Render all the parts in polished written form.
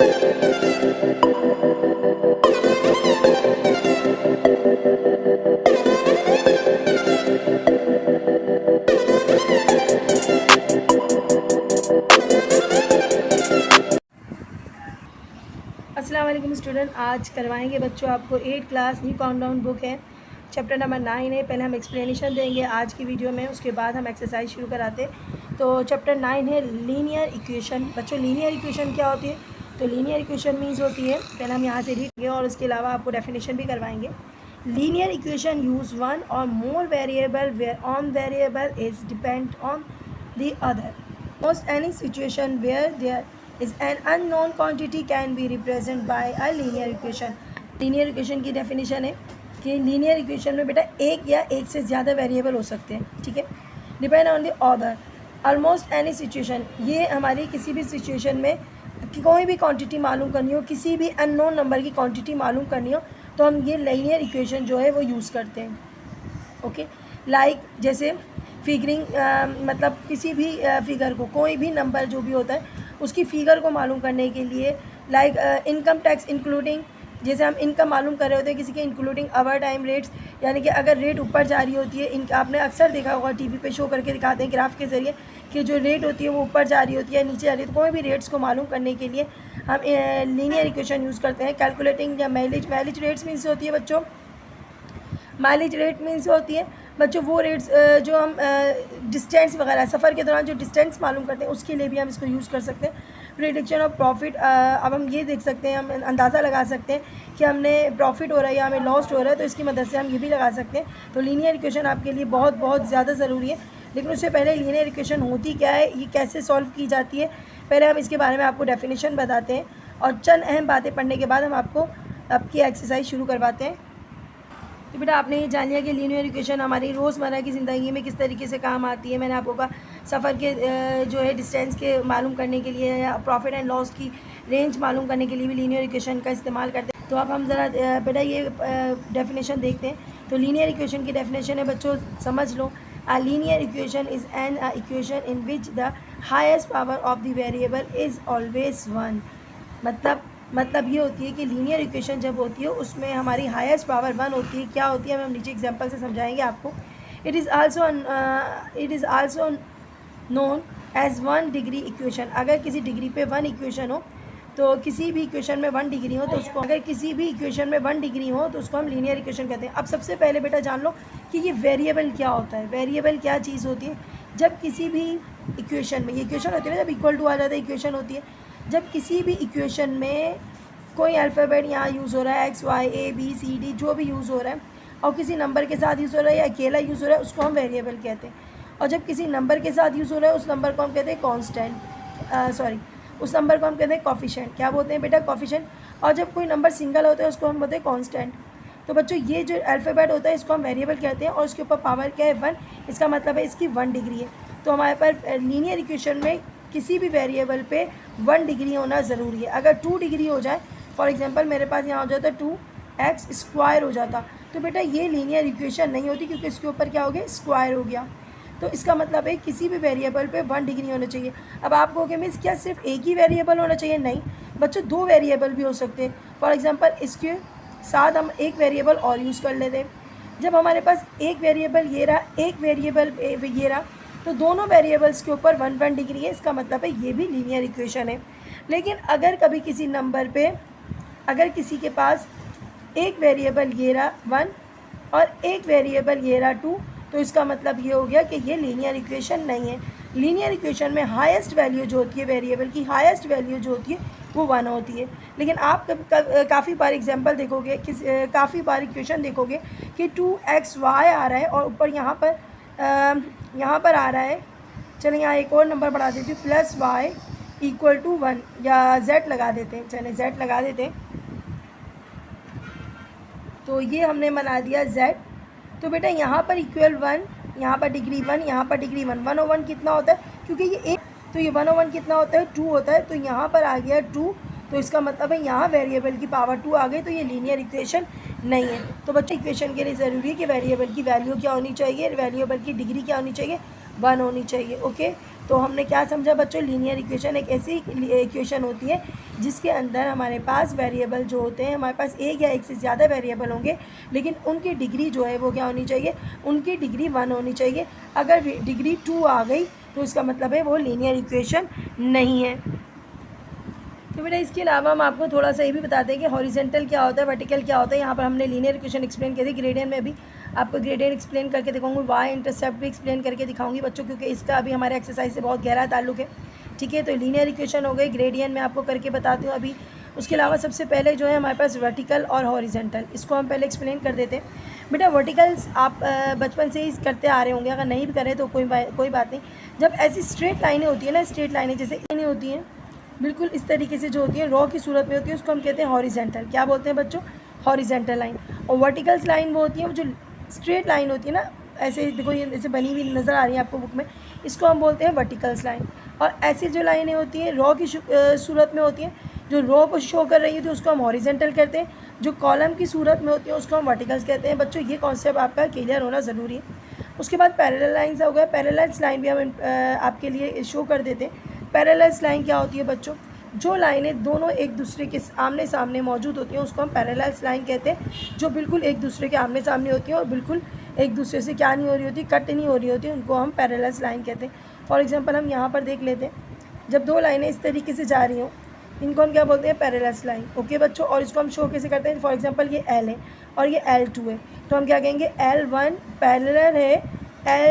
अस्सलाम वालेकुम स्टूडेंट, आज करवाएंगे बच्चों आपको 8th class new countdown book है, चैप्टर नंबर 9 है। पहले हम एक्सप्लेनेशन देंगे आज की वीडियो में, उसके बाद हम एक्सरसाइज शुरू कराते। तो चैप्टर 9 है लीनियर इक्वेशन। बच्चों लीनियर इक्वेशन क्या होती है? तो लीनियर इक्वेशन मीन्स होती है, पहले हम यहाँ से रीड करेंगे और उसके अलावा आपको डेफिनेशन भी करवाएंगे। Linear equation use one or more variable where one variable is depend on the other. Most any situation where there is an unknown quantity can be represented by a linear equation। Linear equation की definition है कि linear equation में बेटा एक या एक से ज़्यादा वेरिएबल हो सकते हैं, ठीक है। Depend on the order almost any situation, ये हमारी किसी भी सिचुएशन में कोई भी क्वांटिटी मालूम करनी हो, किसी भी अननोन नंबर की क्वांटिटी मालूम करनी हो, तो हम ये लीनियर इक्वेशन जो है वो यूज़ करते हैं। ओके, लाइक जैसे फिगरिंग, मतलब किसी भी फिगर को, कोई भी नंबर जो भी होता है उसकी फ़िगर को मालूम करने के लिए, लाइक इनकम टैक्स इंक्लूडिंग, जैसे हम इनकम मालूम कर रहे होते हैं किसी के, इंक्लूडिंग ओवर टाइम रेट्स, यानी कि अगर रेट ऊपर जा रही होती है, आपने अक्सर देखा होगा टीवी पे शो करके दिखाते हैं ग्राफ के ज़रिए कि जो रेट होती है वो ऊपर जा रही होती है, नीचे जा रही है। तो कोई भी रेट्स को मालूम करने के लिए हम लीनियर इक्वेशन यूज़ करते हैं। कैलकुलेटिंग या माइलेज रेट्स मीन्स होती है बच्चों, माइलेज रेट मीन्स होती है बच्चों वो रेट्स जो हम डिस्टेंस वगैरह, सफ़र के दौरान जो डिस्टेंस मालूम करते हैं उसके लिए भी हम इसको यूज़ कर सकते हैं। प्रिडिक्शन ऑफ प्रॉफिट, अब हम ये देख सकते हैं, हम अंदाज़ा लगा सकते हैं कि हमने प्रॉफिट हो रहा है या हमें लॉस हो रहा है, तो इसकी मदद से हम ये भी लगा सकते हैं। तो लीनियर इक्वेशन आपके लिए बहुत बहुत ज़्यादा ज़रूरी है। लेकिन उससे पहले लीनियर इक्वेशन होती क्या है, ये कैसे सॉल्व की जाती है, पहले हम इसके बारे में आपको डेफिनेशन बताते हैं और चंद अहम बातें पढ़ने के बाद हम आपको आपकी एक्सरसाइज शुरू करवाते हैं। तो बेटा आपने ये जान लिया कि लीनियर इक्वेशन हमारी रोज़मर्रा की ज़िंदगी में किस तरीके से काम आती है। मैंने आपको कहा सफ़र के जो है डिस्टेंस के मालूम करने के लिए या प्रॉफिट एंड लॉस की रेंज मालूम करने के लिए भी लीनियर इक्वेशन का इस्तेमाल करते हैं। तो अब हम ज़रा बेटा ये डेफिनेशन देखते हैं। तो लीनियर इक्वेशन की डेफिनेशन है बच्चों, समझ लो। A linear equation is an equation in which the highest power of the variable is always 1। मतलब ये होती है कि लीनियर इक्वेशन जब होती है उसमें हमारी हाईएस्ट पावर 1 होती है। क्या होती है हम नीचे एग्जांपल से समझाएंगे आपको। It is also known as 1 degree equation. अगर किसी डिग्री पे 1 इक्वेशन हो, तो किसी भी इक्वेशन में 1 डिग्री हो तो उसको, अगर किसी भी इक्वेशन में 1 डिग्री हो तो उसको हम लीनियर इक्वेशन कहते हैं। अब सबसे पहले बेटा जान लो कि ये वेरिएबल क्या होता है। वेरिएबल क्या चीज़ होती है? जब किसी भी इक्वेशन में, ये इक्वेशन होती है ना, जब इक्वल टू आ जाता है इक्वेशन होती है, जब किसी भी इक्वेशन में कोई अल्फ़ाबेट यहाँ यूज़ हो रहा है, X Y A B C D जो भी यूज़ हो रहा है, और किसी नंबर के साथ यूज़ हो रहा है या अकेला यूज़ हो रहा है, उसको हम वेरिएबल कहते हैं। और जब किसी नंबर के साथ यूज़ हो रहा है उस नंबर को हम कहते हैं उस नंबर को हम कहते हैं कॉफिशेंट। क्या बोलते हैं बेटा? कॉफिशेंट। और जब कोई नंबर सिंगल होता है उसको हम बोलते हैं कॉन्स्टेंट। तो बच्चों ये जो अल्फ़ाबेट होता है इसको हम वेरिएबल कहते हैं और उसके ऊपर पावर क्या है? 1। इसका मतलब है इसकी 1 डिग्री है। तो हमारे पास लीनियर इक्वेशन में किसी भी वेरिएबल पे 1 डिग्री होना ज़रूरी है। अगर 2 डिग्री हो जाए, फॉर एग्जांपल मेरे पास यहाँ हो जाता 2x² हो जाता, तो बेटा ये लीनियर इक्वेशन नहीं होती, क्योंकि इसके ऊपर क्या हो गया? स्क्वायर हो गया। तो इसका मतलब है किसी भी वेरिएबल पे 1 डिग्री होना चाहिए। अब आप कहोगे मिस क्या सिर्फ एक ही वेरिएबल होना चाहिए? नहीं बच्चों, 2 वेरिएबल भी हो सकते हैं। फॉर एग्जांपल इसके साथ हम एक वेरिएबल और यूज़ कर लेते हैं। जब हमारे पास एक वेरिएबल ये रहा, एक वेरिएबल ये रहा, तो दोनों वेरिएबल्स के ऊपर 1 डिग्री है। इसका मतलब है ये भी लीनियर इक्वेशन है। लेकिन अगर कभी किसी नंबर पे, अगर किसी के पास एक वेरिएबल ये रहा 1 और एक वेरिएबल ये रहा 2, तो इसका मतलब ये हो गया कि ये लीनियर इक्वेशन नहीं है। लीनियर इक्वेशन में हाईएस्ट वैल्यू जो होती है, वेरिएबल की हाईएस्ट वैल्यू जो होती है वो 1 होती है। लेकिन आप काफ़ी बार एग्जांपल देखोगे, काफ़ी बार इक्वेशन देखोगे कि 2xy आ रहा है और ऊपर यहाँ पर आ रहा है, चलें यहाँ एक और नंबर बढ़ा देती हूँ, +y = 1 या z लगा देते हैं, चलें z लगा देते हैं। तो ये हमने बना दिया z। तो बेटा यहाँ पर इक्वल 1, यहाँ पर डिग्री 1, यहाँ पर डिग्री 1, 1/1 कितना होता है? क्योंकि ये एक, तो ये 1/1 कितना होता है? 2 होता है। तो यहाँ पर आ गया 2, तो इसका मतलब है यहाँ वेरिएबल की पावर 2 आ गई, तो ये लीनियर इक्वेशन नहीं है। तो बच्चे इक्वेशन के लिए ज़रूरी है कि वेरिएबल की वैल्यू क्या होनी चाहिए, वेरिएबल की डिग्री क्या होनी चाहिए? 1 होनी चाहिए। ओके, तो तो हमने क्या समझा बच्चों, लीनियर इक्वेशन एक ऐसी इक्वेशन होती है जिसके अंदर हमारे पास वेरिएबल जो होते हैं, हमारे पास एक या एक से ज़्यादा वेरिएबल होंगे, लेकिन उनकी डिग्री जो है वो क्या होनी चाहिए, उनकी डिग्री 1 होनी चाहिए। अगर डिग्री 2 आ गई तो इसका मतलब है वो लीनियर इक्वेशन नहीं है। तो बेटा इसके अलावा हम आपको थोड़ा सा ये भी बताते हैं कि हॉरिजेंटल क्या होता है, वर्टिकल क्या होता है। यहाँ पर हमने लीनियर इक्वेशन एक्सप्लेन की थी, ग्रेडियंट में भी आपको ग्रेडियंट एक्सप्लेन करके दिखाऊंगी, वाई इंटरसेप्ट भी एक्सप्लेन करके दिखाऊंगी बच्चों, क्योंकि इसका अभी हमारे एक्सरसाइज से बहुत गहरा ताल्लुक है। ठीक है, तो लीनियर इक्वेशन हो गई, ग्रेडियंट मैं आपको करके बताती हूँ अभी। उसके अलावा सबसे पहले जो है हमारे पास वर्टिकल और हॉरिजेंटल, इसको हम पहले एक्सप्लेन कर देते हैं। बेटा वर्टिकल्स आप बचपन से ही करते आ रहे होंगे, अगर नहीं भी करें तो कोई बात नहीं। जब ऐसी स्ट्रेट लाइनें होती है ना, स्ट्रेट लाइनें जैसे लाइनें होती हैं बिल्कुल इस तरीके से जो होती है रॉ की सूरत में होती है, उसको हम कहते हैं हॉरिजेंटल। क्या बोलते हैं बच्चों, हॉरिजेंटल लाइन। और वर्टिकल्स लाइन वो होती है जो स्ट्रेट लाइन होती है ना, ऐसे देखो ये ऐसे बनी हुई नज़र आ रही है आपको बुक में, इसको हम बोलते हैं वर्टिकल्स लाइन। और ऐसी जो लाइनें होती हैं रॉ की सूरत में होती हैं, जो रॉ को शो कर रही होती है उसको हम हॉरिजेंटल कहते हैं, जो कॉलम की सूरत में होती है उसको हम वर्टिकल्स कहते हैं। बच्चों ये कॉन्सेप्ट आपका क्लियर होना ज़रूरी है। उसके बाद पैरेलल लाइन्स हो गया, पैरेलल्स लाइन भी हम आपके लिए शो कर देते हैं। पैरेलल्स लाइन क्या होती है बच्चों, जो लाइनें दोनों एक दूसरे के आमने सामने मौजूद होती हैं उसको हम पैरेलल्स लाइन कहते हैं, जो बिल्कुल एक दूसरे के आमने सामने होती हैं और बिल्कुल एक दूसरे से क्या नहीं हो रही होती, कट नहीं हो रही होती, उनको हम पैरेलल्स लाइन कहते हैं। फॉर एग्जांपल हम यहाँ पर देख लेते हैं, जब दो लाइनें इस तरीके से जा रही हों इनको हम क्या बोलते हैं, पैरेलल्स लाइन। ओके बच्चों, और इसको हम शो कैसे करते हैं, फॉर एग्जांपल ये L है और ये L2 है, तो हम क्या कहेंगे L1 पैरेलल है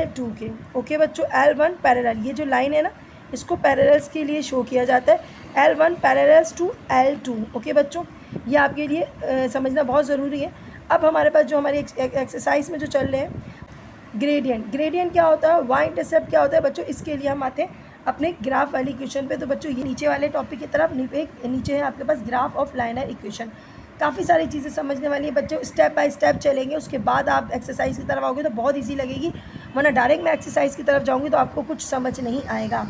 L2 के। ओके बच्चों, L1 पैरेलल, ये जो लाइन है ना इसको पैरेलल्स के लिए शो किया जाता है, L1 parallels to L2। Okay बच्चों, ये आपके लिए समझना बहुत ज़रूरी है। अब हमारे पास जो हमारी एक्सरसाइज में जो चल रहे हैं ग्रेडियंट, ग्रेडियंट क्या होता है, वाई इंटरसेप्ट क्या होता है बच्चों, इसके लिए हम आते हैं अपने ग्राफ वाली इक्वेशन पे। तो बच्चों ये नीचे वाले टॉपिक की तरफ नीचे है आपके पास ग्राफ ऑफ लाइनर इक्वेशन। काफ़ी सारी चीज़ें समझने वाली है बच्चों, स्टेप बाय स्टेप चलेंगे, उसके बाद आप एक्सरसाइज की तरफ आओगे तो बहुत ईजी लगेगी, वरना डायरेक्ट मैं एक्सरसाइज की तरफ जाऊँगी तो आपको कुछ समझ नहीं आएगा।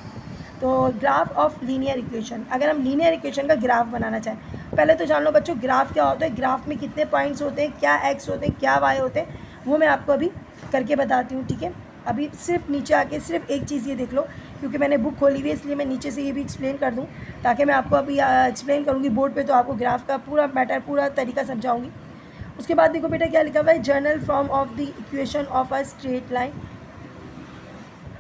तो ग्राफ ऑफ लीनियर इक्वेशन, अगर हम लीनियर इक्वेशन का ग्राफ बनाना चाहें, पहले तो जान लो बच्चों ग्राफ क्या होता है, ग्राफ में कितने पॉइंट्स होते हैं, क्या एक्स होते हैं, क्या वाई होते हैं, वो मैं आपको अभी करके बताती हूँ। ठीक है, अभी सिर्फ नीचे आके सिर्फ एक चीज़ ये देख लो, क्योंकि मैंने बुक खोली हुई है इसलिए मैं नीचे से ये भी एक्सप्लेन कर दूँ, ताकि मैं आपको अभी एक्सप्लेन करूँगी बोर्ड पे तो आपको ग्राफ का पूरा मैटर पूरा तरीका समझाऊँगी। उसके बाद देखो बेटा क्या लिखा हुआ है, general form of the equation of a straight line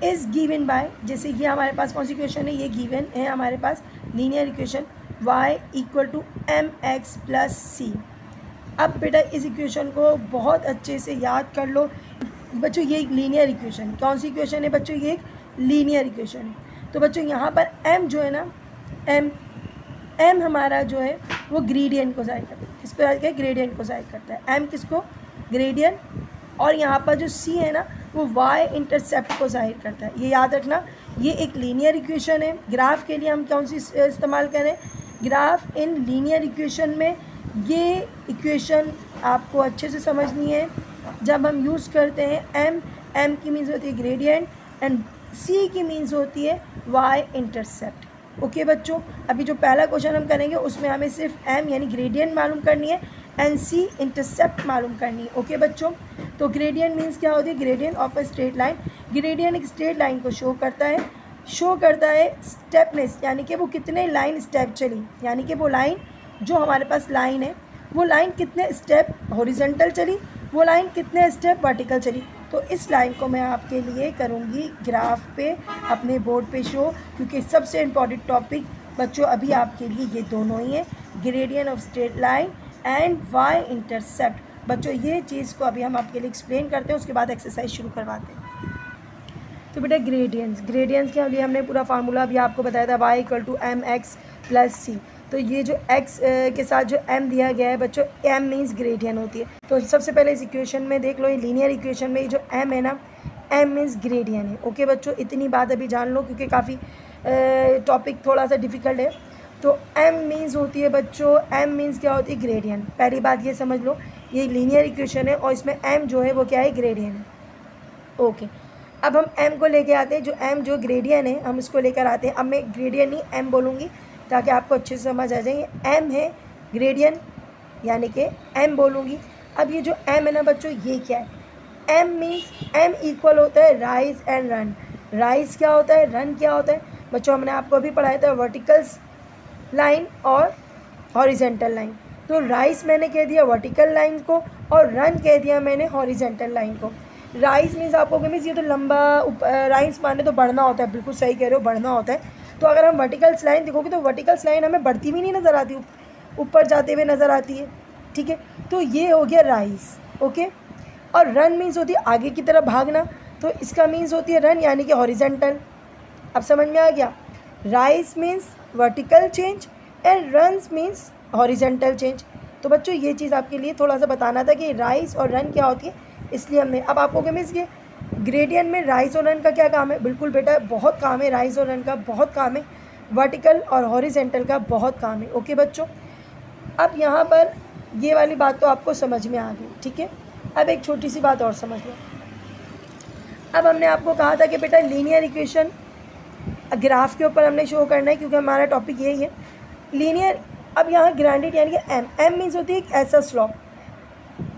is given by, जैसे ये हमारे पास कौन सी इक्वेशन है, ये गिवन है हमारे पास linear equation y equal to mx plus C. अब बेटा इस इक्वेशन को बहुत अच्छे से याद कर लो बच्चों, ये एक लीनियर इक्वेशन, कौन सी इक्वेशन है बच्चों, ये एक लीनियर इक्वेशन है। तो बच्चों यहाँ पर m जो है ना, m हमारा जो है वो ग्रेडियंट को ज़ाहिर करता है, किसको ज़ाहिर करता है, ग्रेडियंट को ज़ाहिर करता है, m किसको, ग्रेडियंट, और यहाँ पर जो c है ना वो y इंटरसेप्ट को ज़ाहिर करता है। ये याद रखना, ये एक लीनियर इक्वेशन है। ग्राफ के लिए हम कौन सी इस्तेमाल करें, ग्राफ इन लीनियर इक्वेशन में ये इक्वेशन आपको अच्छे से समझनी है। जब हम यूज़ करते हैं m की मीन्स होती है ग्रेडियंट एंड c की मीन्स होती है y इंटरसेप्ट। ओके बच्चों, अभी जो पहला क्वेश्चन हम करेंगे उसमें हमें सिर्फ m यानी ग्रेडियंट मालूम करनी है एंड c इंटरसेप्ट मालूम करनी है। ओके बच्चों, तो ग्रेडियंट मीन्स क्या होती है, gradient of a straight line. Gradient एक स्ट्रेट लाइन को शो करता है स्टेपनेस, यानी कि वो कितने लाइन स्टेप चली, यानी कि वो लाइन जो हमारे पास लाइन है वो लाइन कितने स्टेप हॉरिजॉन्टल चली, वो लाइन कितने स्टेप वर्टिकल चली। तो इस लाइन को मैं आपके लिए करूँगी ग्राफ पे अपने बोर्ड पे शो, क्योंकि सबसे इम्पॉर्टेंट टॉपिक बच्चों अभी आपके लिए ये दोनों ही है, gradient of straight line and y intercept. बच्चों ये चीज़ को अभी हम आपके लिए एक्सप्लेन करते हैं, उसके बाद एक्सरसाइज शुरू करवाते हैं। तो बेटा ग्रेडियंट्स के लिए हमने पूरा फार्मूला अभी आपको बताया था, y equal to mx plus C. तो ये जो x के साथ जो m दिया गया है बच्चों, m मीन्स ग्रेडियंट होती है। तो सबसे पहले इस इक्वेशन में देख लो, ये लीनियर इक्वेशन में ये जो m है ना, m मीन्स ग्रेडियंट है। ओके बच्चों, इतनी बात अभी जान लो क्योंकि काफ़ी टॉपिक थोड़ा सा डिफ़िकल्ट है। तो m मीन्स होती है बच्चों, m मीन्स क्या होती है, ग्रेडियंट। पहली बात ये समझ लो, ये लीनियर इक्वेशन है और इसमें m जो है वो क्या है, ग्रेडियंट है। ओके, अब हम m को लेके आते हैं, जो m जो ग्रेडियंट है हम इसको लेकर आते हैं। अब मैं ग्रेडियंट नहीं m बोलूँगी ताकि आपको अच्छे से समझ आ जाए। m है ग्रेडियंट यानी कि m बोलूँगी। अब ये जो m है ना बच्चों, ये क्या है, m मीन्स m इक्वल होता है राइज एंड रन। राइज क्या होता है, रन क्या होता है बच्चों, हमने आपको अभी पढ़ाया था वर्टिकल लाइन और हॉरिजेंटल लाइन। तो राइज मैंने कह दिया वर्टिकल लाइन को और रन कह दिया मैंने हॉरिजेंटल लाइन को। राइज मीन्स आपको मीन्स ये तो लंबा, राइज माने तो बढ़ना होता है, बिल्कुल सही कह रहे हो, बढ़ना होता है। तो अगर हम वर्टिकल्स लाइन देखोगे तो वर्टिकल्स लाइन हमें बढ़ती भी नहीं नज़र आती, ऊपर जाते हुए नज़र आती है, ठीक है। तो ये हो गया राइज, ओके। और रन मीन्स होती है आगे की तरफ भागना, तो इसका मीन्स होती है रन यानी कि हॉरिजेंटल। अब समझ में आ गया, rise means vertical change and runs means horizontal change. तो बच्चों ये चीज़ आपके लिए थोड़ा सा बताना था कि राइज और रन क्या होती है, इसलिए हमने। अब आपको क्या मीन्स ये ग्रेडियंट में राइज और रन का क्या काम है, बिल्कुल बेटा बहुत काम है, राइज और रन का बहुत काम है, वर्टिकल और हॉरिजेंटल का बहुत काम है, ओके बच्चों। अब यहाँ पर ये वाली बात तो आपको समझ में आ गई, ठीक है। अब एक छोटी सी बात और समझ लो। अब हमने आपको कहा था कि बेटा लीनियर इक्वेशन ग्राफ के ऊपर हमने शो करना है, क्योंकि हमारा टॉपिक यही है लीनियर। अब यहाँ ग्रांडेड यानी कि एम मीन्स होती है एक ऐसा स्लॉप,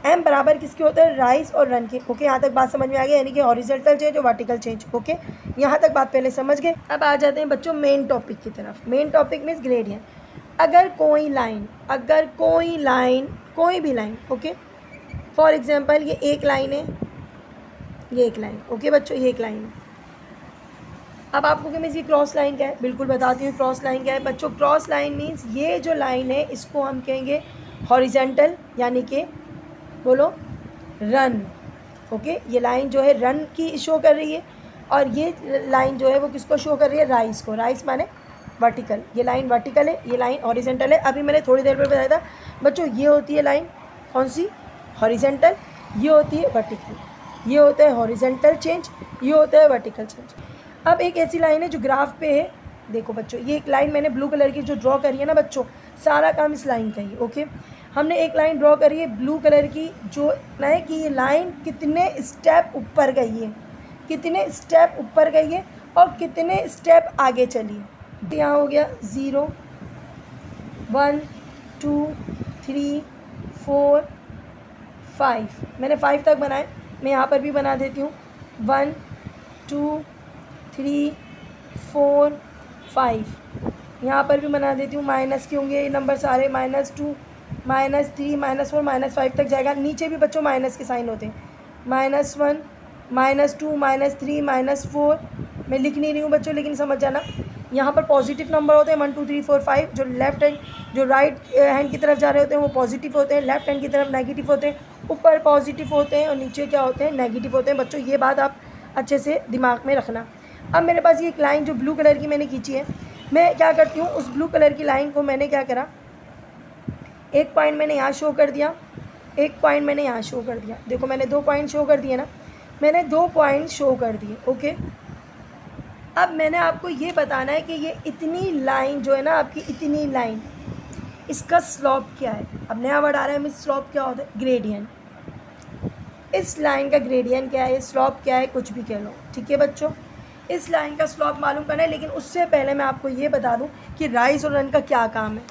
एम बराबर किसके होता है, राइज और रन के, ओके। यहाँ तक बात समझ में आ गई, यानी कि हॉरिजॉन्टल चेंज और वर्टिकल चेंज, ओके। यहाँ तक बात पहले समझ गए। अब आ जाते हैं बच्चों मेन टॉपिक की तरफ। Main topic means gradient. अगर कोई लाइन कोई भी लाइन, ओके, फॉर एग्जाम्पल ये एक लाइन है, ये एक लाइन, ओके बच्चों, ये एक लाइन है। अब आपको क्या मीन्स ये क्रॉस लाइन क्या है, बिल्कुल बताती हूँ क्रॉस लाइन क्या है बच्चों। क्रॉस लाइन मीन्स ये जो लाइन है इसको हम कहेंगे हॉरिजॉन्टल, यानी कि बोलो रन, ओके। ये लाइन जो है रन की शो कर रही है और ये लाइन जो है वो किसको शो कर रही है, राइज को। राइज माने वर्टिकल, ये लाइन वर्टिकल है, ये लाइन हॉरिजॉन्टल है। अभी मैंने थोड़ी देर पहले बताया था बच्चों, ये होती है लाइन कौन सी, हॉरिजॉन्टल, ये होती है वर्टिकल, ये होता है हॉरिजॉन्टल चेंज, ये होता है वर्टिकल चेंज। अब एक ऐसी लाइन है जो ग्राफ पे है, देखो बच्चों ये एक लाइन मैंने ब्लू कलर की जो ड्रॉ करी है ना बच्चों, सारा काम इस लाइन का ही, ओके। हमने एक लाइन ड्रॉ करी है ब्लू कलर की, जो ना है कि ये लाइन कितने स्टेप ऊपर गई है, कितने स्टेप ऊपर गई है और कितने स्टेप आगे चली है। यहाँ हो गया 0 1 2 3 4 5, मैंने 5 तक बनाए, मैं यहाँ पर भी बना देती हूँ 1 2 3 4 5, यहाँ पर भी बना देती हूँ, माइनस के होंगे ये नंबर सारे, -2 -3 -4 -5 तक जाएगा। नीचे भी बच्चों माइनस के साइन होते हैं, -1 -2 -3 -4, मैं लिख नहीं रही हूँ बच्चों लेकिन समझ जाना। यहाँ पर पॉजिटिव नंबर होते हैं 1 2 3 4 5, जो लेफ्ट हैंड जो राइट हैंड की तरफ जा रहे होते हैं वो पॉजिटिव होते हैं, लेफ्ट हैंड की तरफ नेगेटिव होते हैं, ऊपर पॉजिटिव होते हैं और नीचे क्या होते हैं, नेगेटिव होते हैं। बच्चों ये बात आप अच्छे से दिमाग में रखना। अब मेरे पास ये एक लाइन जो ब्लू कलर की मैंने खींची है, मैं क्या करती हूँ उस ब्लू कलर की लाइन को मैंने क्या करा, एक पॉइंट मैंने यहाँ शो कर दिया, एक पॉइंट मैंने यहाँ शो कर दिया, देखो मैंने 2 पॉइंट शो कर दिए ना, मैंने 2 पॉइंट शो कर दिए, ओके। अब मैंने आपको ये बताना है कि ये इतनी लाइन जो है ना आपकी, इतनी लाइन, इसका स्लॉप क्या है। अब नया वर्ड आ रहा है मिस, स्लॉप क्या होता है, ग्रेडियंट। इस लाइन का ग्रेडियंट क्या है, स्लॉप क्या है, कुछ भी कह लो, ठीक है बच्चों। इस लाइन का स्लॉप मालूम करना है, लेकिन उससे पहले मैं आपको ये बता दूं कि राइज और रन का क्या काम है।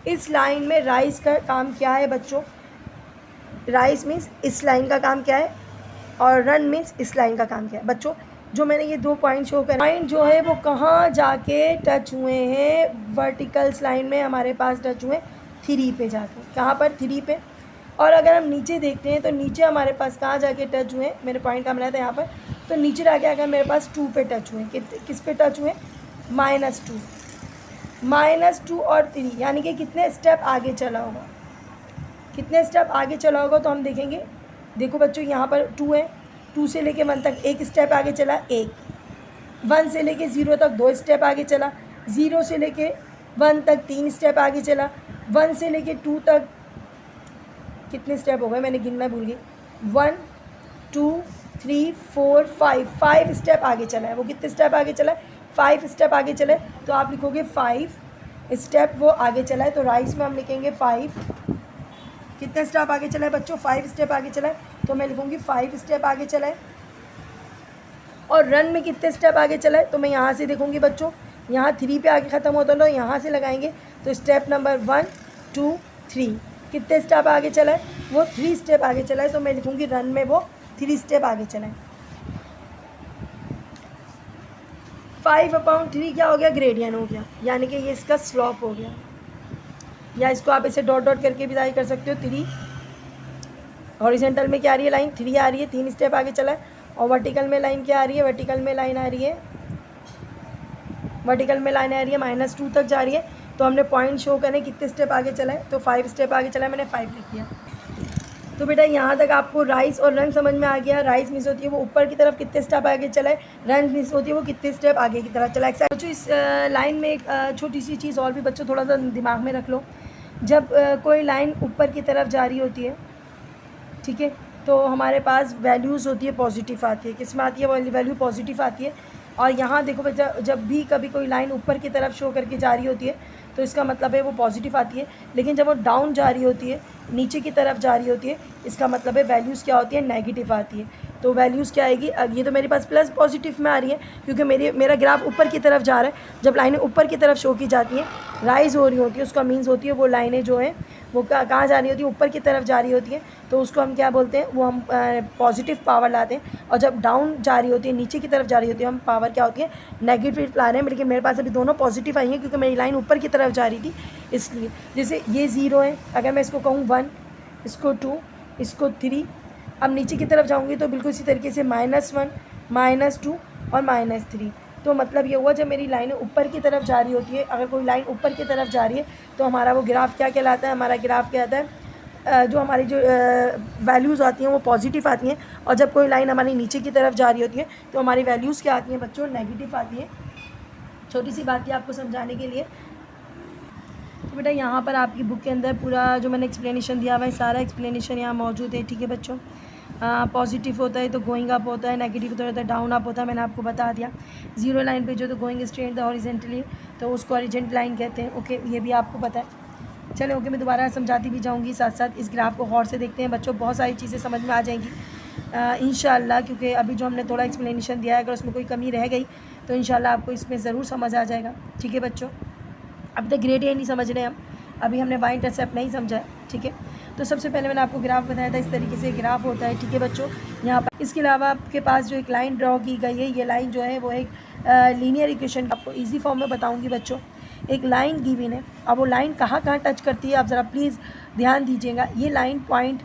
इस लाइन में राइज का काम क्या है बच्चों, राइज मीन्स इस लाइन का काम क्या है और रन मीन्स इस लाइन का काम क्या है बच्चों। जो मैंने ये 2 पॉइंट शो कर, पॉइंट जो है वो कहाँ जाके टच हुए हैं, वर्टिकल्स लाइन में हमारे पास टच हुए 3 पे जाके, कहाँ पर 3 पे। और अगर हम नीचे देखते हैं तो नीचे हमारे पास कहाँ जाके टच हुए, मेरे पॉइंट का बनाया था यहाँ पर, तो नीचे जाके अगर मेरे पास 2 पे टच हुए, किस पे टच हुए, -2 और 3, यानी कि कितने स्टेप आगे चला होगा, कितने स्टेप आगे चला होगा तो हम देखेंगे। देखो बच्चों यहाँ पर 2 है, 2 से लेके 1 तक 1 स्टेप आगे चला, 1, 1 से लेके 0 तक 2 स्टेप आगे चला, 0 से लेके 1 तक 3 स्टेप आगे चला, 1 से लेके 2 तक कितने स्टेप हो गए मैंने गिनना भूल गई, 1 2 3 4 5 स्टेप आगे चला है। वो कितने स्टेप आगे चला है, 5 स्टेप आगे चले, तो आप लिखोगे 5 स्टेप वो आगे चला है, तो राइस में हम लिखेंगे 5, कितने स्टेप आगे चला है बच्चों, 5 स्टेप आगे चला है, तो मैं लिखूँगी 5 स्टेप आगे चला है। और रन में कितने स्टेप आगे चला है, तो मैं यहाँ से देखूँगी बच्चों, यहाँ 3 पे आगे ख़त्म होता है, तो यहाँ से लगाएंगे, तो स्टेप नंबर 1 2 3 कितने स्टेप आगे चला है, वो 3 स्टेप आगे चला है, तो मैं लिखूँगी रन में वो 3 स्टेप आगे चला है। 5/3 क्या हो गया, ग्रेडियंट हो गया, यानी कि ये इसका स्लॉप हो गया। या इसको आप इसे डॉट डॉट करके भी जाहिर कर सकते हो। 3 हॉरिजेंटल में क्या आ रही है लाइन, 3 आ रही है, 3 स्टेप आगे चला है। और वर्टिकल में लाइन क्या आ रही है, वर्टिकल में लाइन आ रही है, वर्टिकल में लाइन आ रही है -2 तक जा रही है। तो हमने पॉइंट शो करें कितने स्टेप आगे चला है, तो 5 स्टेप आगे चला है, मैंने 5 लिख दिया। तो बेटा यहाँ तक आपको राइज और रन समझ में आ गया। राइज मीन्स होती है वो ऊपर की तरफ कितने स्टेप आगे चला है, रन मीन्स होती है वो कितने स्टेप आगे की तरफ चला है। बच्चों इस लाइन में एक छोटी सी चीज़ और भी बच्चों थोड़ा सा दिमाग में रख लो। जब कोई लाइन ऊपर की तरफ जा रही होती है, ठीक है, तो हमारे पास वैल्यूज़ होती है पॉजिटिव आती है। किस में आती है, वैल्यू पॉजिटिव आती है। और यहाँ देखो बच्चा, जब भी कभी कोई लाइन ऊपर की तरफ शो करके जा रही होती है तो इसका मतलब है वो पॉजिटिव आती है। लेकिन जब वो डाउन जा रही होती है, नीचे की तरफ जा रही होती है, इसका मतलब है वैल्यूज़ क्या होती है, नेगेटिव आती है। तो वैल्यूज़ क्या आएगी, अब ये तो मेरे पास प्लस पॉजिटिव में आ रही है क्योंकि मेरा ग्राफ ऊपर की तरफ जा रहा है। जब लाइनें ऊपर की तरफ शो की जाती हैं, राइज हो रही होती है, उसका मीन्स होती है वो लाइनें जो हैं वो कहाँ जा रही होती है, ऊपर की तरफ जा रही होती हैं। तो उसको हम क्या बोलते हैं, वो हम पॉजिटिव पावर लाते हैं। और जब डाउन जा रही होती है, नीचे की तरफ जा रही होती है, हम पावर क्या होती है, नेगेटिव ला रहे हैं। लेकिन मेरे पास अभी दोनों पॉजिटिव आई हैं क्योंकि मेरी लाइन ऊपर की तरफ जा रही थी इसलिए। जैसे ये 0 है, अगर मैं इसको कहूँ 1, इसको 2, इसको 3, अब नीचे की तरफ जाऊँगी तो बिल्कुल इसी तरीके से -1, -2 और -3। तो मतलब ये हुआ जब मेरी लाइनें ऊपर की तरफ जा रही होती है, अगर कोई लाइन ऊपर की तरफ जा रही है तो हमारा वो ग्राफ क्या कहलाता है, हमारा ग्राफ कहता है जो हमारी जो वैल्यूज़ आती हैं वो पॉजिटिव आती हैं। और जब कोई लाइन हमारी नीचे की तरफ जा रही होती है तो हमारी वैल्यूज़ क्या आती हैं बच्चों, नेगेटिव आती हैं। छोटी सी बात थी आपको समझाने के लिए। तो बेटा यहाँ पर आपकी बुक के अंदर पूरा जो मैंने एक्सप्लेनेशन दिया हुआ है, सारा एक्सप्लेनेशन यहाँ मौजूद है, ठीक है बच्चों। पॉजिटिव होता है तो गोइंग अप होता है, नेगेटिव होता है डाउन अप होता है, मैंने आपको बता दिया। 0 लाइन पे जो तो गोइंग स्ट्रेट द हॉरिजेंटली, तो उसको हॉरिजेंटल लाइन कहते हैं। ओके, ये भी आपको पता है। चले ओके, मैं दोबारा समझाती भी जाऊँगी, साथ साथ इस ग्राफ को गौर से देखते हैं बच्चों, बहुत सारी चीज़ें समझ में आ जाएंगी इंशाल्लाह। क्योंकि अभी जो हमने थोड़ा एक्सप्लेनेशन दिया है, अगर उसमें कोई कमी रह गई तो इंशाल्लाह आपको इसमें ज़रूर समझ आ जाएगा, ठीक है बच्चों। अब तक ग्रेड ए नहीं समझ रहे हम, अभी हमने वाई इंटरसेप्ट नहीं समझा है, ठीक है। तो सबसे पहले मैंने आपको ग्राफ बताया था, इस तरीके से ग्राफ होता है, ठीक है बच्चों। यहाँ पर इसके अलावा आपके पास जो एक लाइन ड्रॉ की गई है, ये लाइन जो है वो एक लीनियर इक्वेशन, आपको इजी फॉर्म में बताऊंगी बच्चों। एक लाइन गिवन है, अब वो लाइन कहाँ कहाँ टच करती है आप ज़रा प्लीज़ ध्यान दीजिएगा। ये लाइन पॉइंट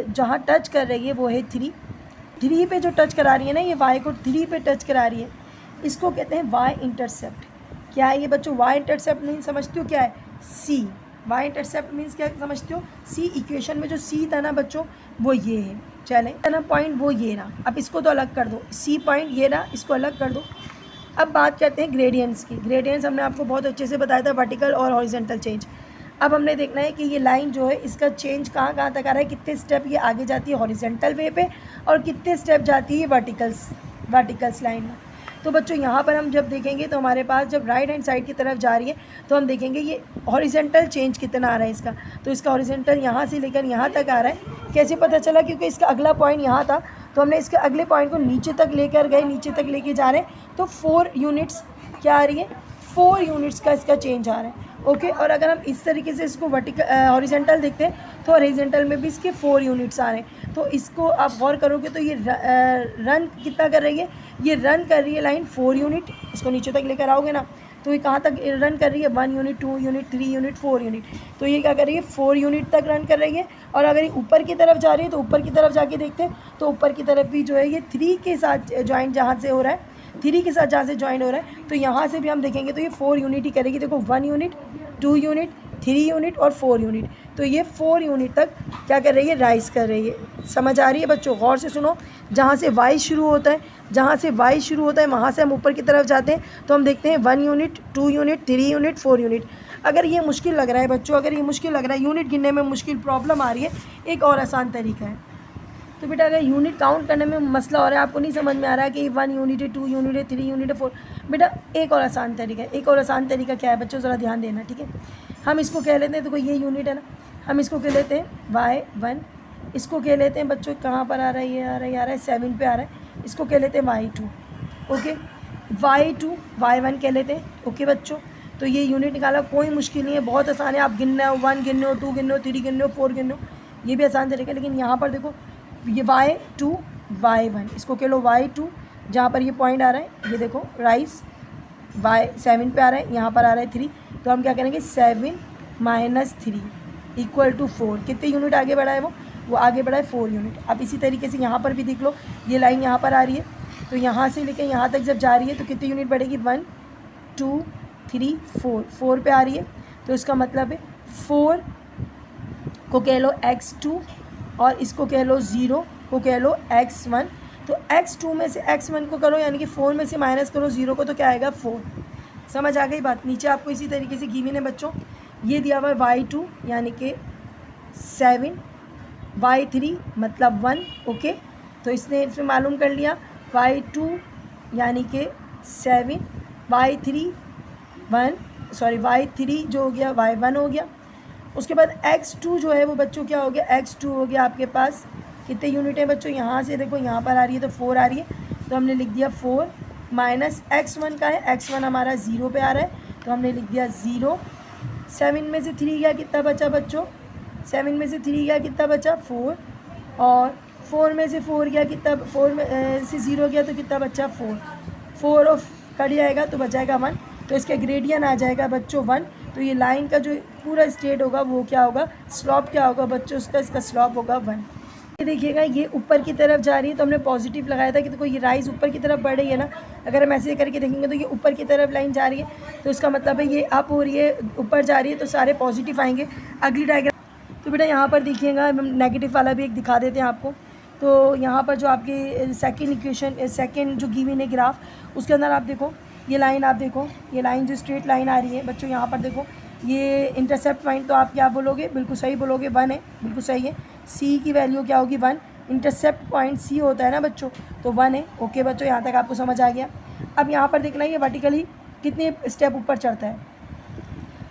जहाँ टच कर रही है वो है 3 पे जो टच करा रही है ना, ये वाई को 3 पे टच करा रही है, इसको कहते हैं वाई इंटरसेप्ट। क्या है ये बच्चों, वाई इंटरसेप्ट नहीं समझते हो क्या है, सी। वाई इंटरसेप्ट मीन्स क्या समझते हो, सी। इक्वेशन में जो सी था ना बच्चों वो ये है, चले ना पॉइंट वो ये रहा। अब इसको तो अलग कर दो, सी पॉइंट ये रहा, इसको अलग कर दो। अब बात करते हैं ग्रेडियंट्स की। ग्रेडियंट्स हमने आपको बहुत अच्छे से बताया था, वर्टिकल और हॉरिजॉन्टल चेंज। अब हमने देखना है कि ये लाइन जो है इसका चेंज कहाँ कहाँ तक आ रहा है, कितने स्टेप ये आगे जाती है हॉरिजॉन्टल वे पे और कितने स्टेप जाती है वर्टिकल्स लाइन में। तो बच्चों यहाँ पर हम जब देखेंगे तो हमारे पास जब राइट हैंड साइड की तरफ जा रही है तो हम देखेंगे ये हॉरिजॉन्टल चेंज कितना आ रहा है इसका। तो इसका हॉरिजॉन्टल यहाँ से लेकर यहाँ तक आ रहा है। कैसे पता चला, क्योंकि इसका अगला पॉइंट यहाँ था तो हमने इसके अगले पॉइंट को नीचे तक लेकर गए, नीचे तक लेके जा रहे हैं तो 4 यूनिट्स क्या आ रही है, 4 यूनिट्स का इसका चेंज आ रहा है। ओके, और अगर हम इस तरीके से इसको हॉरिजॉन्टल देखते हैं तो हॉरिजॉन्टल में भी इसके 4 यूनिट्स आ रहे हैं। तो इसको आप गौर करोगे तो ये रन कितना कर रही है, ये रन कर रही है लाइन 4 यूनिट। इसको नीचे तक लेकर आओगे ना तो ये कहाँ तक रन कर रही है, 1 यूनिट, 2 यूनिट, 3 यूनिट, 4 यूनिट। तो ये क्या कर रही है, 4 यूनिट तक रन कर रही है। और अगर ये ऊपर की तरफ जा रही है तो ऊपर की तरफ जाके देखते हैं तो ऊपर की तरफ भी जो है ये 3 के साथ ज्वाइन जहाँ से हो रहा है, 3 के साथ जहाँ से ज्वाइन हो रहा है तो यहाँ से भी हम देखेंगे तो ये 4 यूनिट ही करेगी। देखो 1 यूनिट, 2 यूनिट, 3 यूनिट और 4 यूनिट। तो ये 4 यूनिट तक क्या कर रही है, राइज कर रही है। समझ आ रही है बच्चों, गौर से सुनो। जहाँ से वाई शुरू होता है, जहाँ से वाई शुरू होता है वहाँ से हम ऊपर की तरफ जाते हैं तो हम देखते हैं 1 यूनिट, 2 यूनिट, 3 यूनिट, 4 यूनिट। अगर ये मुश्किल लग रहा है बच्चों, अगर ये मुश्किल लग रहा है, यूनिट गिनने में मुश्किल प्रॉब्लम आ रही है, एक और आसान तरीका है। तो बेटा अगर यूनिट काउंट करने में मसला हो रहा है, आपको नहीं समझ में आ रहा है कि 1 यूनिट है, 2 यूनिट है, 3 यूनिट है, 4, बेटा एक और आसान तरीका है। एक और आसान तरीका क्या है बच्चों, ज़रा ध्यान देना, ठीक है। हम इसको कह लेते हैं, तो कोई ये यूनिट है ना, हम इसको कह लेते हैं y1, इसको कह लेते हैं बच्चों कहाँ पर आ रहा है, ये आ रहा है 7 पे आ रहा है, इसको कह लेते हैं y2। ओके, y2 y1 कह लेते हैं। ओके बच्चों, तो ये यूनिट निकाला, कोई मुश्किल नहीं है, बहुत आसान है। आप गिनना हो, 1 गिनने हो, 2 गिनने हो, 3 गिनने हो, 4 गिनने हो, ये भी आसान तरीका है। लेकिन यहाँ पर देखो ये y2 y1, इसको कह लो y2 जहाँ पर ये पॉइंट आ रहा है, ये देखो राइज बाय 7 पे आ रहा है, यहाँ पर आ रहा है 3, तो हम क्या करेंगे 7 माइनस 3 इक्वल टू 4। कितने यूनिट आगे बढ़ा है वो आगे बढ़ा है 4 यूनिट। अब इसी तरीके से यहाँ पर भी देख लो, ये लाइन यहाँ पर आ रही है, तो यहाँ से लेकर यहाँ तक जब जा रही है तो कितनी यूनिट बढ़ेगी 1 2 3 4 पे आ रही है। तो इसका मतलब है 4 को कह लो x2 और इसको कह लो 0 को कह लो x1। तो x2 में से x1 को करो, यानी कि 4 में से माइनस करो 0 को, तो क्या आएगा 4। समझ आ गई बात। नीचे आपको इसी तरीके से गिवन है बच्चों, ये दिया हुआ है y2 यानी कि 7, y3 मतलब 1। ओके, तो इसने मालूम कर लिया y2 यानी कि 7, y3 जो हो गया y1 हो गया। उसके बाद x2 जो है वो बच्चों क्या हो गया, x2 हो गया आपके पास कितने यूनिट हैं बच्चों, यहाँ से देखो यहाँ पर आ रही है तो 4 आ रही है, तो हमने लिख दिया 4 माइनस x1 का है, x1 हमारा 0 पे आ रहा है, तो हमने लिख दिया 0। 7 में से 3 गया, कितना बचा बच्चों, 7 में से 3 गया, कितना बचा 4, और 4 में से 4 गया, कितना 4 में से 0 गया तो कितना बचा 4 और कट जाएगा तो बचाएगा 1, तो इसका ग्रेडियंट आ जाएगा बच्चों 1। तो ये लाइन का जो पूरा स्टेट होगा वो क्या होगा, स्लॉप क्या होगा बच्चों उसका, इसका स्लॉप होगा 1। ये देखिएगा ये ऊपर की तरफ जा रही है, तो हमने पॉजिटिव लगाया था कि देखो ये राइज ऊपर की तरफ बढ़ रही है ना। अगर हम ऐसे करके देखेंगे तो ये ऊपर की तरफ लाइन जा रही है, तो इसका मतलब है ये अप हो रही है, ऊपर जा रही है, तो सारे पॉजिटिव आएंगे। अगली डायग्राम तो बेटा यहाँ पर देखिएगा, हम नेगेटिव वाला भी एक दिखा देते हैं आपको। तो यहाँ पर जो आपकी सेकेंड इक्वेशन, सेकेंड जो गिवन है ग्राफ, उसके अंदर आप देखो ये लाइन, आप देखो ये लाइन जो स्ट्रेट लाइन आ रही है बच्चों, यहाँ पर देखो ये इंटरसेप्ट पॉइंट, तो आप क्या बोलोगे, बिल्कुल सही बोलोगे 1 है, बिल्कुल सही है। सी की वैल्यू क्या होगी 1, इंटरसेप्ट पॉइंट सी होता है ना बच्चों, तो 1 है। ओके बच्चों, यहाँ तक आपको समझ आ गया। अब यहाँ पर देखना ये वर्टिकली कितने स्टेप ऊपर चढ़ता है,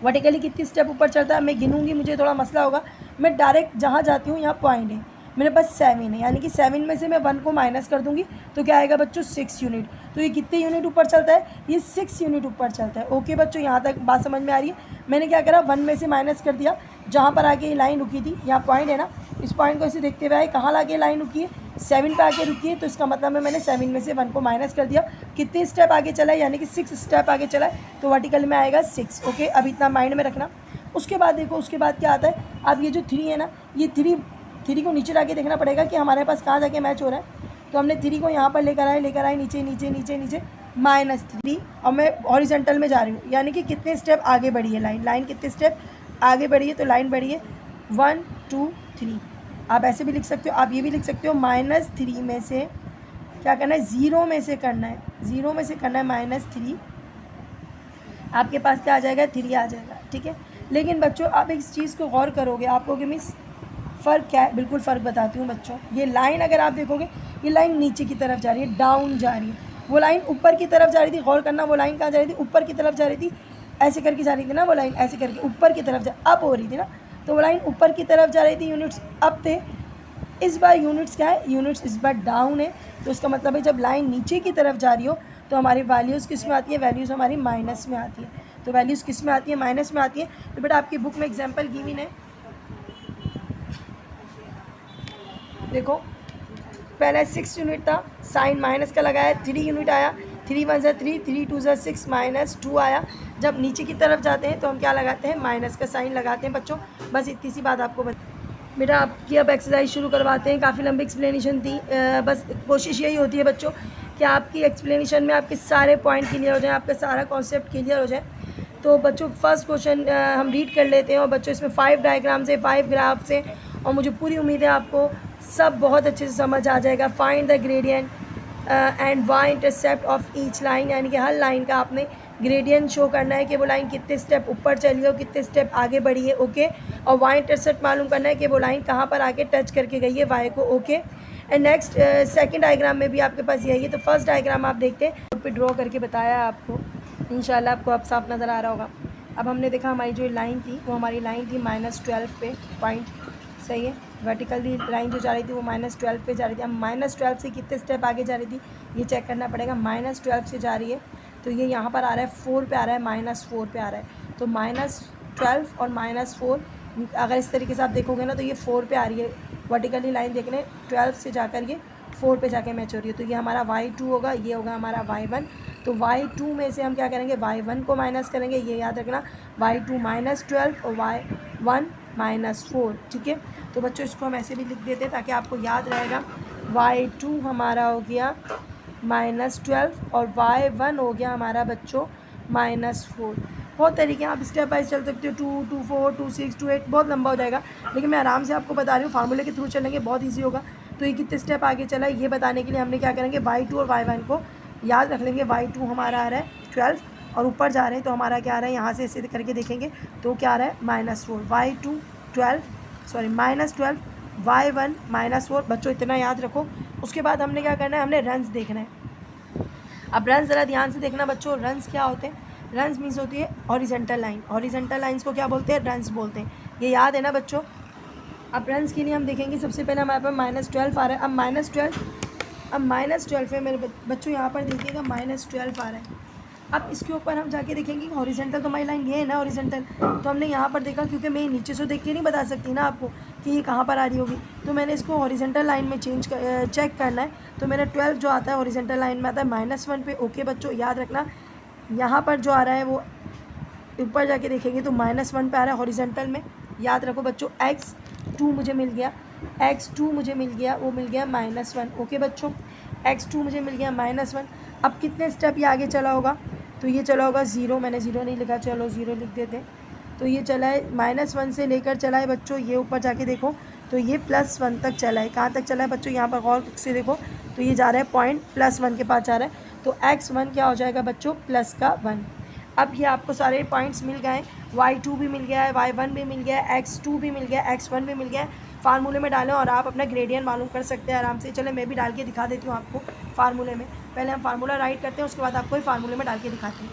वर्टिकली कितनी स्टेप ऊपर चढ़ता है मैं गिनूंगी, मुझे थोड़ा मसला होगा। मैं डायरेक्ट जहाँ जाती हूँ यहाँ पॉइंट है, मेरे पास 7 है, यानी कि 7 में से मैं 1 को माइनस कर दूंगी तो क्या आएगा बच्चों 6 यूनिट। तो ये कितने यूनिट ऊपर चलता है, ये 6 यूनिट ऊपर चलता है। ओके बच्चों, यहाँ तक बात समझ में आ रही है। मैंने क्या करा, 1 में से माइनस कर दिया, जहाँ पर आके ये लाइन रुकी थी, यहाँ पॉइंट है ना, इस पॉइंट को ऐसे देखते हुए आए, कहाँ लाके लाइन रुकी है 7 पे आके रुकी है, तो इसका मतलब है मैंने 7 में से 1 को माइनस कर दिया। कितने स्टेप आगे चला है, यानी कि 6 स्टेप आगे चला है, तो वर्टिकल में आएगा 6। ओके, अब इतना माइंड में रखना। उसके बाद देखो, उसके बाद क्या आता है, अब ये जो 3 है ना, ये 3 को नीचे लाके देखना पड़ेगा कि हमारे पास कहाँ जाके मैच हो रहा है। तो हमने 3 को यहाँ पर लेकर आए नीचे नीचे नीचे नीचे -3, और मैं हॉरिजॉन्टल में जा रही हूँ, यानी कि कितने स्टेप आगे बढ़ी है लाइन कितने स्टेप आगे बढ़ी है, तो लाइन बढ़ी है 1 2 3। आप ऐसे भी लिख सकते हो, आप ये भी लिख सकते हो -3 में से क्या करना है, 0 में से करना है, 0 में से करना है -3, आपके पास क्या आ जाएगा 3 आ जाएगा। ठीक है, लेकिन बच्चों आप इस चीज़ को गौर करोगे, आप कहोगे मिस फ़र्क क्या है, बिल्कुल फ़र्क बताती हूँ बच्चों। ये लाइन अगर आप देखोगे, ये लाइन नीचे की तरफ जा रही है, डाउन जा रही है, वो लाइन ऊपर की तरफ जा रही थी। गौर करना, वो लाइन कहाँ जा रही थी, ऊपर की तरफ जा रही थी, ऐसे करके जा रही थी ना, वो लाइन ऐसे करके ऊपर की तरफ अप हो रही थी ना, तो वो लाइन ऊपर की तरफ जा रही थी, यूनिट्स अप थे। इस बार यूनिट्स क्या है, यूनिट्स इस बार डाउन है, तो उसका मतलब है जब लाइन नीचे की तरफ जा रही हो तो हमारी वैल्यूज़ किस में आती है, वैल्यूज़ हमारी माइनस में आती है। तो वैल्यूज़ किस में आती है, माइनस में आती है। तो बेटा आपकी बुक में एग्जाम्पल गिवन है, देखो पहले 6 यूनिट था, साइन माइनस का लगाया, 3 यूनिट आया, 3 1 ज़ा 3, 3 2 ज़ा 6 -2 आया। जब नीचे की तरफ जाते हैं तो हम क्या लगाते हैं, माइनस का साइन लगाते हैं बच्चों। बस इतनी सी बात आपको बेटा आपकी अब एक्सरसाइज शुरू करवाते हैं। काफ़ी लंबी एक्सप्लेनेशन थी, बस कोशिश यही होती है बच्चों कि आपकी एक्सप्लेनेशन में आपके सारे पॉइंट क्लियर हो जाए, आपका सारा कॉन्सेप्ट क्लियर हो जाए। तो बच्चों फर्स्ट क्वेश्चन हम रीड कर लेते हैं, और बच्चों इसमें 5 डायग्राम्स है, 5 ग्राफ्स हैं, और मुझे पूरी उम्मीद है आपको सब बहुत अच्छे से समझ आ जाएगा। Find the gradient and Y intercept of each line, यानी कि हर लाइन का आपने ग्रेडियंट शो करना है कि वो लाइन कितने स्टेप ऊपर चली है, कितने स्टेप आगे बढ़ी है। ओके, और वाई इंटरसेप्ट मालूम करना है कि वो लाइन कहाँ पर आके टच करके गई है वाई को। Okay, and next second diagram में भी आपके पास यही है। तो फर्स्ट डायग्राम आप देखते हैं, बोर्ड पे ड्रॉ करके बताया है आपको, इंशाल्लाह आपको अब साफ नज़र आ रहा होगा। अब हमने देखा हमारी जो लाइन थी वो हमारी लाइन थी -12 पे पॉइंट, सही है। वर्टिकली लाइन जो जा रही थी वो -12 पे जा रही थी। अब -12 से कितने स्टेप आगे जा रही थी ये चेक करना पड़ेगा। -12 से जा रही है तो ये यहाँ पर आ रहा है 4 पे आ रहा है, -4 पे आ रहा है। तो -12 और -4 अगर इस तरीके से आप देखोगे ना तो ये 4 पे आ रही है। वर्टिकली लाइन देखने 12 से जाकर ये 4 पे जाके मैच हो रही है। तो ये हमारा y2 होगा, ये होगा हमारा y1। तो y2 में से हम क्या करेंगे, y1 को माइनस करेंगे, ये याद रखना, y2 -12 और y1 -4, ठीक है। तो बच्चों इसको हम ऐसे भी लिख देते हैं ताकि आपको याद रहेगा। y2 हमारा हो गया -12 और y1 हो गया हमारा बच्चों -4। बहुत तरीके हैं, आप स्टेप बाय चल सकते हो, 2, 2, 4, 2, 6, 2, 8, बहुत लंबा हो जाएगा, लेकिन मैं आराम से आपको बता रही हूँ, फार्मूले के थ्रू चलेंगे बहुत ईजी होगा। तो ये कितने स्टेप आगे चला है ये बताने के लिए हमने क्या करेंगे, y2 और y1 को याद रख लेंगे। y2 हमारा आ रहा है 12 और ऊपर जा रहे हैं तो हमारा क्या आ रहा है, यहाँ से ऐसे करके देखेंगे तो क्या आ रहा है -4, y2 -12 y1 -4। बच्चों इतना याद रखो। उसके बाद हमने क्या करना है, हमने रन्स देखना है। अब रन्स ज़रा ध्यान से देखना बच्चों, रन्स क्या होते हैं, रन्स मीन्स होती है हॉरिजॉन्टल लाइन, हॉरिजॉन्टल लाइंस को क्या बोलते हैं, रन्स बोलते हैं, ये याद है ना बच्चों। अब रन्स के लिए हम देखेंगे, सबसे पहले हमारे पास -12 आ रहा है। अब -12 पे मेरे बच्चों यहाँ पर देखिएगा -12 आ रहा है। अब इसके ऊपर हम जाके देखेंगे हॉरिजॉन्टल, तो हमारी लाइन ये है ना हॉरिजॉन्टल, तो हमने यहाँ पर देखा, क्योंकि मैं नीचे से देख के नहीं बता सकती ना आपको कि ये कहाँ पर आ रही होगी, तो मैंने इसको हॉरिजॉन्टल लाइन में चेक करना है। तो मेरा 12 जो आता है हॉरिजॉन्टल लाइन में आता है -1 पे। ओके बच्चों याद रखना, यहाँ पर जो आ रहा है वो ऊपर जाके देखेंगे तो -1 पे आ रहा है हॉरिजॉन्टल में। याद रखो बच्चों, x2 मुझे मिल गया, x2 मुझे मिल गया, वो मिल गया -1। ओके बच्चों, x2 मुझे मिल गया -1। अब कितने स्टेप ये आगे चला होगा, तो ये चला होगा 0, मैंने 0 नहीं लिखा, चलो 0 लिख देते हैं। तो ये चला है -1 से लेकर चला है बच्चों, ये ऊपर जाके देखो तो ये +1 तक चला है। कहाँ तक चला है बच्चों, यहाँ पर गौर से देखो तो ये जा रहा है पॉइंट +1 के पास जा रहा है। तो x1 क्या हो जाएगा बच्चों, +1। अब ये आपको सारे पॉइंट्स मिल गए, y2 भी मिल गया है, y1 भी मिल गया है, x2 भी मिल गया है, x1 भी मिल गया है। फार्मूले में डालें और आप अपना ग्रेडियंट मालूम कर सकते हैं आराम से। चले मैं भी डाल के दिखा देती हूँ आपको फार्मूले में। पहले हम फार्मूला राइट करते हैं, उसके बाद आपको फार्मूले में डाल के दिखाते हैं।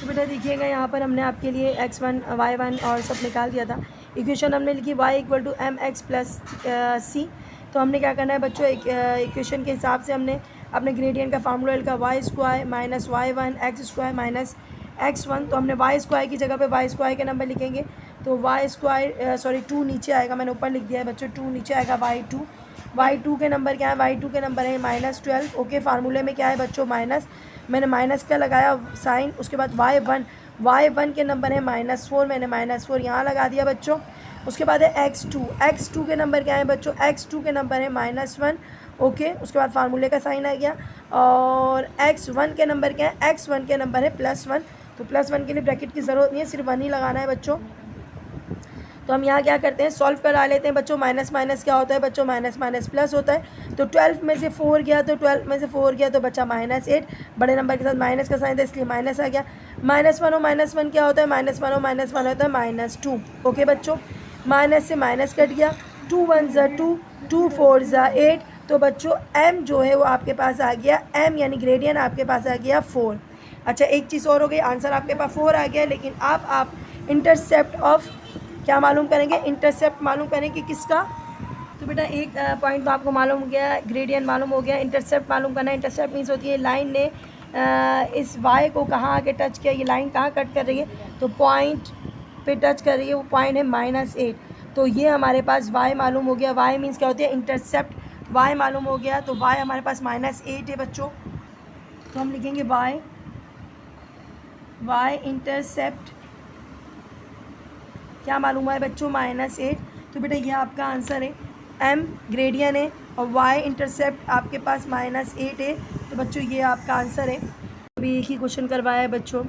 तो बेटा देखिएगा यहाँ पर हमने आपके लिए x1 y1 और सब निकाल दिया था। इक्वेशन हमने लिखी y = mx + c। तो हमने क्या करना है बच्चों, इक्वेशन के हिसाब से हमने अपने ग्रेडियंट का फार्मूला लिखा, y² - y1 x² - x1। तो हमने y² की जगह पे y² के नंबर लिखेंगे, तो y² 2 नीचे आएगा, मैंने ऊपर लिख दिया है बच्चों, 2 नीचे आएगा y2 के नंबर क्या है, y2 के नंबर है -12। ओके, फार्मूले में क्या है बच्चों, माइनस, मैंने माइनस का लगाया साइन। उसके बाद y1 के नंबर है -4, मैंने -4 यहाँ लगा दिया बच्चों। उसके बाद है x2 के नंबर क्या है बच्चों, x2 के नंबर है -1। ओके, उसके बाद फार्मूले का साइन आ गया। और x1 के नंबर क्या है, x1 के नंबर है +1। तो +1 के लिए ब्रैकेट की ज़रूरत नहीं है, सिर्फ 1 ही लगाना है बच्चों। तो हम यहाँ क्या करते हैं, सॉल्व करा लेते हैं बच्चों। माइनस माइनस क्या होता है बच्चों, माइनस माइनस प्लस होता है। तो 12 में से 4 गया, तो 12 में से 4 गया तो बचा -8। बड़े नंबर के साथ माइनस का साइन था इसलिए माइनस आ गया। -1 क्या होता है, -1 होता है -2। ओके बच्चों, माइनस से माइनस कट गया, 2 1 ज़ा 2, 2 4 ज़ा 8। तो बच्चों m जो है वो आपके पास आ गया, m यानी ग्रेडियंट आपके पास आ गया 4। अच्छा, एक चीज़ और हो गई, आंसर आपके पास 4 आ गया, लेकिन अब आप इंटरसेप्ट ऑफ क्या मालूम करेंगे, इंटरसेप्ट मालूम करेंगे किसका। तो बेटा एक पॉइंट तो आपको मालूम हो गया, ग्रेडियंट मालूम हो गया, इंटरसेप्ट मालूम करना है। इंटरसेप्ट मीन्स होती है लाइन ने इस y को कहाँ आके टच किया, ये लाइन कहाँ कट कर रही है, तो पॉइंट पे टच कर रही है, वो पॉइंट है -8। तो ये हमारे पास y मालूम हो गया। y मीन्स क्या होती है, इंटरसेप्ट, y मालूम हो गया। तो y हमारे पास -8 है बच्चों। तो हम लिखेंगे y इंटरसेप्ट क्या मालूम है बच्चों, -8। तो बेटा ये आपका आंसर है, m ग्रेडियंट है और y इंटरसेप्ट आपके पास -8 है। तो बच्चों ये आपका आंसर है। अभी एक ही क्वेश्चन करवाया है बच्चों,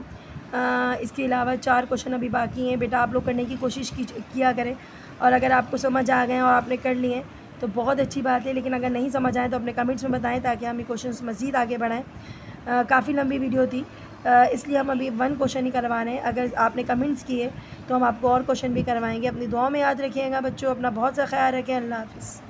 इसके अलावा 4 क्वेश्चन अभी बाकी हैं। बेटा आप लोग करने की कोशिश किया करें, और अगर आपको समझ आ गए और आपने कर लिए तो बहुत अच्छी बात है, लेकिन अगर नहीं समझ आए तो अपने कमेंट्स में बताएं ताकि हम ये क्वेश्चंस मज़ीद आगे बढ़ाएं। काफ़ी लंबी वीडियो थी, इसलिए हम अभी 1 क्वेश्चन ही करवा रहे हैं। अगर आपने कमेंट्स किए तो हम आपको और क्वेश्चन भी करवाएंगे। अपनी दुआ में याद रखिएगा बच्चों, अपना बहुत सा ख्याल रखें। अल्लाह हाफ़िज़।